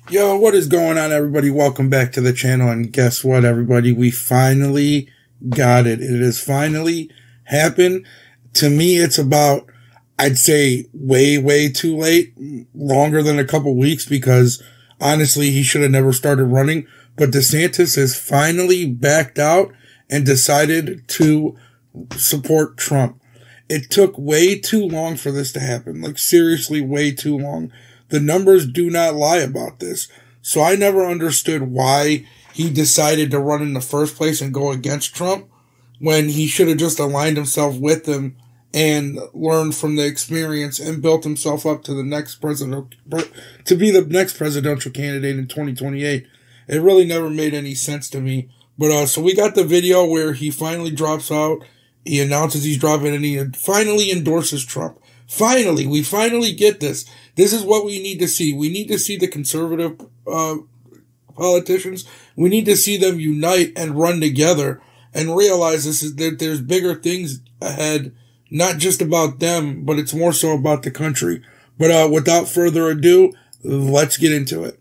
Yo, what is going on, everybody? Welcome back to the channel, and guess what, everybody? We finally got it. It has finally happened. To me, it's about, I'd say, way too late, longer than a couple weeks, because honestly, he should have never started running. But DeSantis has finally backed out and decided to support Trump. It took way too long for this to happen. Like, seriously, way too long. The numbers do not lie about this. So I never understood why he decided to run in the first place and go against Trump when he should have just aligned himself with him and learned from the experience and built himself up to the next to be the next presidential candidate in 2028. It really never made any sense to me. But, so we got the video where he finally drops out. He announces he's dropping and he finally endorses Trump. Finally, we finally get this. This is what we need to see. We need to see the conservative politicians. We need to see them unite and run together and realize that there's bigger things ahead, not just about them, but it's more so about the country. But without further ado, let's get into it.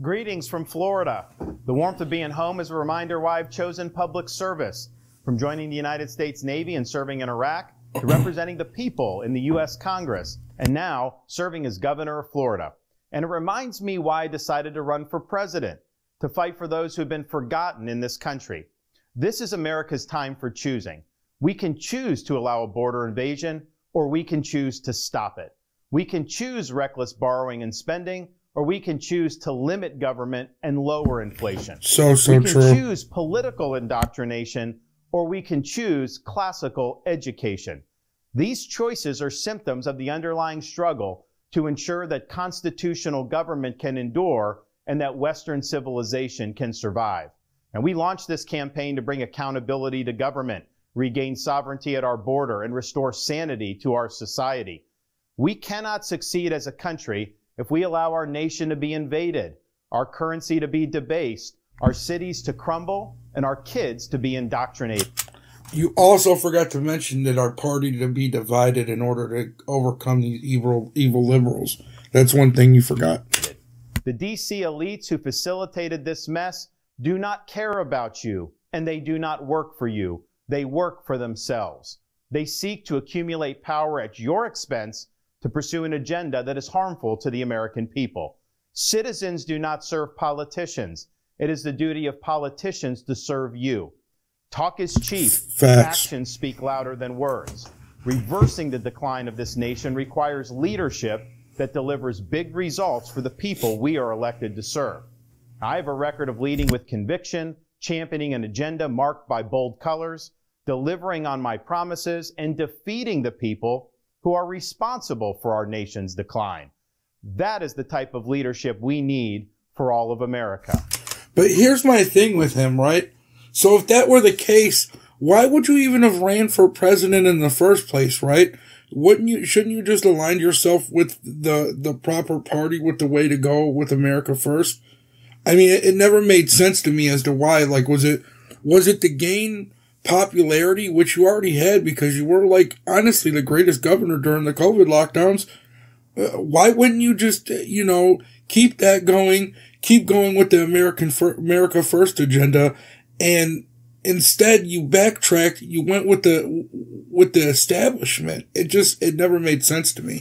Greetings from Florida. The warmth of being home is a reminder why I've chosen public service. From joining the United States Navy and serving in Iraq, to representing the people in the U.S. Congress, and now serving as governor of Florida. And it reminds me why I decided to run for president, to fight for those who have been forgotten in this country. This is America's time for choosing. We can choose to allow a border invasion, or we can choose to stop it. We can choose reckless borrowing and spending, or we can choose to limit government and lower inflation. So true. We can true. choose political indoctrination, or we can choose classical education. These choices are symptoms of the underlying struggle to ensure that constitutional government can endure and that Western civilization can survive. And we launched this campaign to bring accountability to government, regain sovereignty at our border, and restore sanity to our society. We cannot succeed as a country if we allow our nation to be invaded, our currency to be debased, our cities to crumble, and our kids to be indoctrinated. You also forgot to mention that our party to be divided in order to overcome these evil liberals. That's one thing you forgot. The DC elites who facilitated this mess do not care about you, and they do not work for you. They work for themselves. They seek to accumulate power at your expense to pursue an agenda that is harmful to the American people. Citizens do not serve politicians. It is the duty of politicians to serve you. Talk is cheap. Facts. Actions speak louder than words. Reversing the decline of this nation requires leadership that delivers big results for the people we are elected to serve. I have a record of leading with conviction, championing an agenda marked by bold colors, delivering on my promises, and defeating the people who are responsible for our nation's decline. That is the type of leadership we need for all of America. But here's my thing with him, right? So if that were the case, why would you even have ran for president in the first place, right? Shouldn't you just align yourself with the proper party, with the way to go with America first? I mean, it never made sense to me as to why. Like, was it to gain popularity, which you already had because you were, like, honestly the greatest governor during the COVID lockdowns? Why wouldn't you just, keep that going? Keep going with the America First agenda, and instead you backtracked. You went with the establishment. It never made sense to me.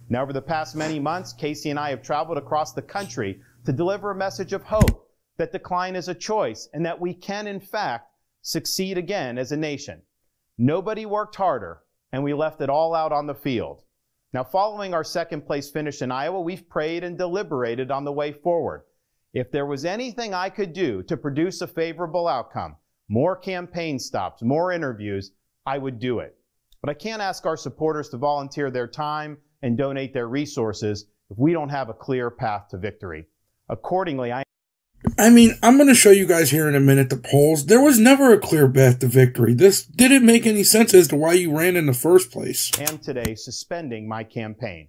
Now, over the past many months, Casey and I have traveled across the country to deliver a message of hope that decline is a choice and that we can, in fact, succeed again as a nation. Nobody worked harder, and we left it all out on the field. Now, following our second place finish in Iowa, we've prayed and deliberated on the way forward. If there was anything I could do to produce a favorable outcome, more campaign stops, more interviews, I would do it. But I can't ask our supporters to volunteer their time and donate their resources if we don't have a clear path to victory. Accordingly, I'm going to show you guys here in a minute the polls. There was never a clear path to victory. This didn't make any sense as to why you ran in the first place. I am today suspending my campaign.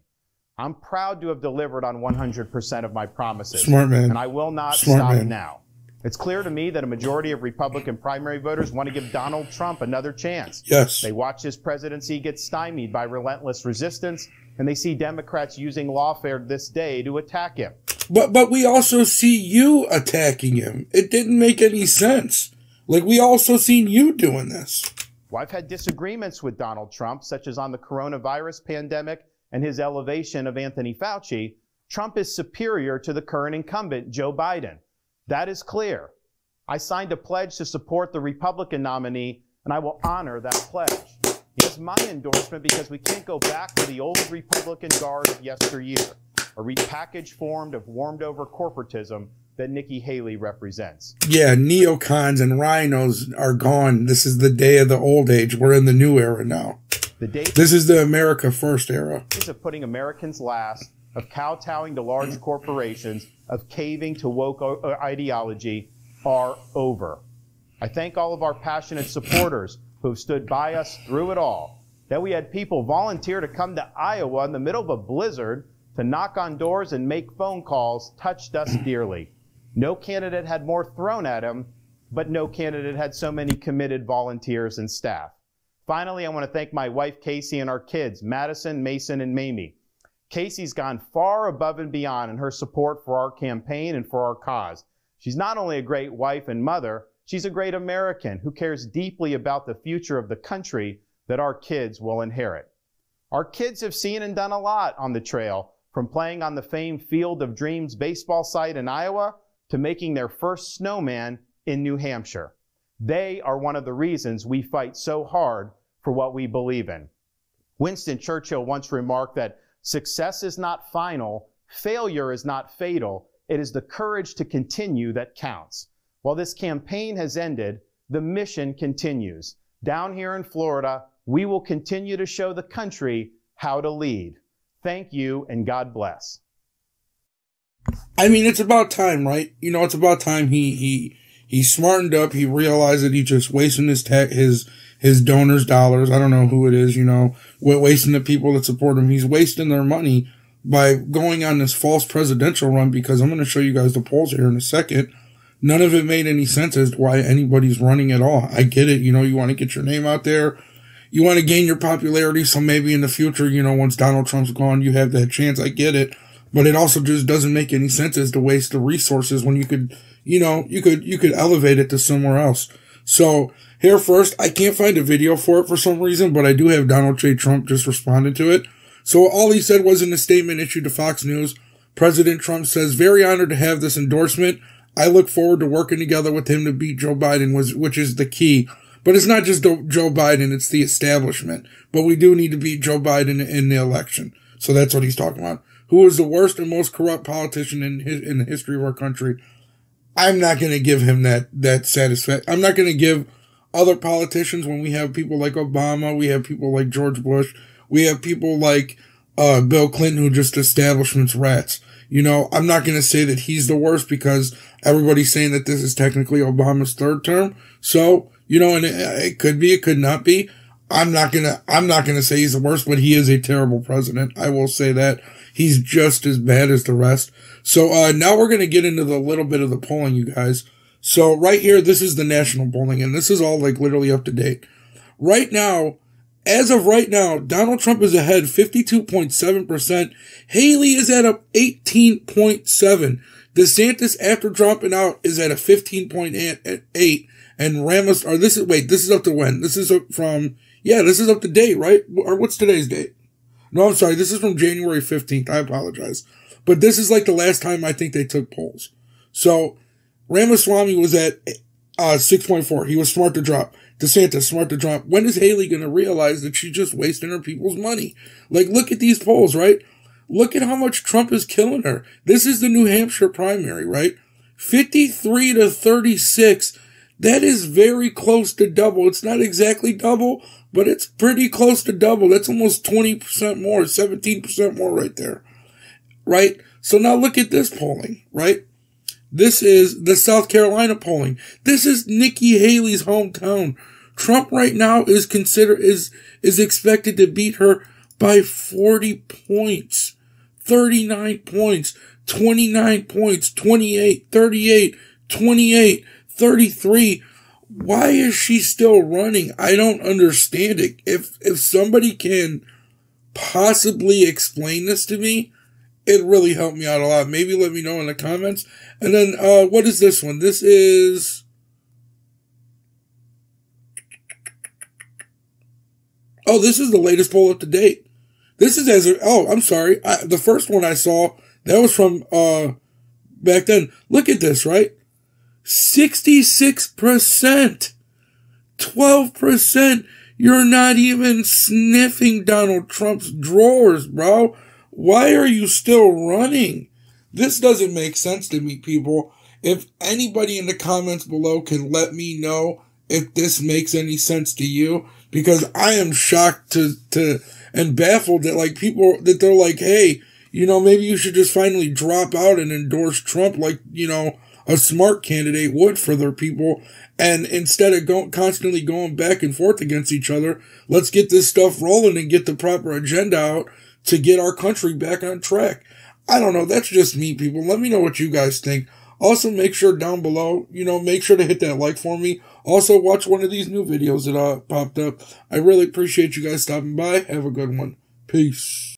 I'm proud to have delivered on 100% of my promises. Smart man. And I will not stop now. It's clear to me that a majority of Republican primary voters want to give Donald Trump another chance. Yes. They watch his presidency get stymied by relentless resistance and they see Democrats using lawfare this day to attack him. But we also see you attacking him. It didn't make any sense. Like, we also seen you doing this. Well, I've had disagreements with Donald Trump, such as on the coronavirus pandemic and his elevation of Anthony Fauci. Trump is superior to the current incumbent, Joe Biden. That is clear. I signed a pledge to support the Republican nominee, and I will honor that pledge. He has my endorsement because we can't go back to the old Republican guard of yesteryear, a repackaged form of warmed-over corporatism that Nikki Haley represents. Yeah, neocons and rhinos are gone. This is the day of the old age. We're in the new era now. This is the America First era. Days of putting Americans last, of kowtowing to large corporations, of caving to woke ideology are over. I thank all of our passionate supporters who have stood by us through it all. That we had people volunteer to come to Iowa in the middle of a blizzard to knock on doors and make phone calls touched us dearly. No candidate had more thrown at him, but no candidate had so many committed volunteers and staff. Finally, I want to thank my wife, Casey, and our kids, Madison, Mason, and Mamie. Casey's gone far above and beyond in her support for our campaign and for our cause. She's not only a great wife and mother, she's a great American who cares deeply about the future of the country that our kids will inherit. Our kids have seen and done a lot on the trail, from playing on the famed Field of Dreams baseball site in Iowa to making their first snowman in New Hampshire. They are one of the reasons we fight so hard for what we believe in. Winston Churchill once remarked that success is not final, failure is not fatal, it is the courage to continue that counts. While this campaign has ended, the mission continues. Down here in Florida, we will continue to show the country how to lead. Thank you, and God bless. I mean, it's about time, right? You know, it's about time he smartened up. He realized that he just wasting his donors' dollars. I don't know who it is, you know, wasting the people that support him. He's wasting their money by going on this false presidential run, because I'm going to show you guys the polls here in a second. None of it made any sense as to why anybody's running at all. I get it. You know, you want to get your name out there. You want to gain your popularity. So maybe in the future, you know, once Donald Trump's gone, you have that chance. I get it. But it also just doesn't make any sense as to waste the resources when you could, you know, you could elevate it to somewhere else. So here first, I can't find a video for it for some reason, but I do have Donald J. Trump just responded to it. So all he said was in a statement issued to Fox News, President Trump says, very honored to have this endorsement. I look forward to working together with him to beat Joe Biden, which is the key. But it's not just Joe Biden, it's the establishment. But we do need to beat Joe Biden in the election. So that's what he's talking about. Who is the worst and most corrupt politician in the history of our country? I'm not going to give him that satisfaction. I'm not going to give other politicians, when we have people like Obama, we have people like George Bush, we have people like Bill Clinton, who just establishment's rats. You know, I'm not going to say that he's the worst, because everybody's saying that this is technically Obama's third term. So, you know, and it could be, it could not be. I'm not going to say he's the worst, but he is a terrible president. I will say that. He's just as bad as the rest. So, now we're going to get into the little bit of the polling, you guys. So right here, this is the national polling, and this is all like literally up to date. Right now, as of right now, Donald Trump is ahead 52.7%. Haley is at a 18.7%. DeSantis, after dropping out, is at a 15.8%. And Ramos, this is up to when? This is up to date, right? Or what's today's date? No, I'm sorry. This is from January 15th. I apologize. But this is like the last time I think they took polls. So Ramaswamy was at 6.4. He was smart to drop. DeSantis, smart to drop. When is Haley going to realize that she's just wasting her people's money? Like, look at these polls, right? Look at how much Trump is killing her. This is the New Hampshire primary, right? 53 to 36. That is very close to double. It's not exactly double, but it's pretty close to double. That's almost 20% more, 17% more right there, right? So now look at this polling, right? This is the South Carolina polling. This is Nikki Haley's hometown. Trump right now is expected to beat her by 40 points, 39 points, 29 points, 28, 38, 28, 33. Why is she still running? I don't understand it. If somebody can possibly explain this to me, it really helped me out a lot. Maybe let me know in the comments. And then, what is this one? This is... Oh, this is the latest poll up to date. This is as... Oh, I'm sorry. The first one I saw, that was from back then. Look at this, right? 66%. 12%. You're not even sniffing Donald Trump's drawers, bro. Why are you still running? This doesn't make sense to me, people. If anybody in the comments below can let me know if this makes any sense to you, because I am shocked and baffled that like people, that they're like, hey, you know, maybe you should just finally drop out and endorse Trump like, you know, a smart candidate would for their people. And instead of constantly going back and forth against each other, let's get this stuff rolling and get the proper agenda out to get our country back on track. I don't know. That's just me, people. Let me know what you guys think. Also, make sure down below, you know, make sure to hit that like for me. Also, watch one of these new videos that popped up. I really appreciate you guys stopping by. Have a good one. Peace.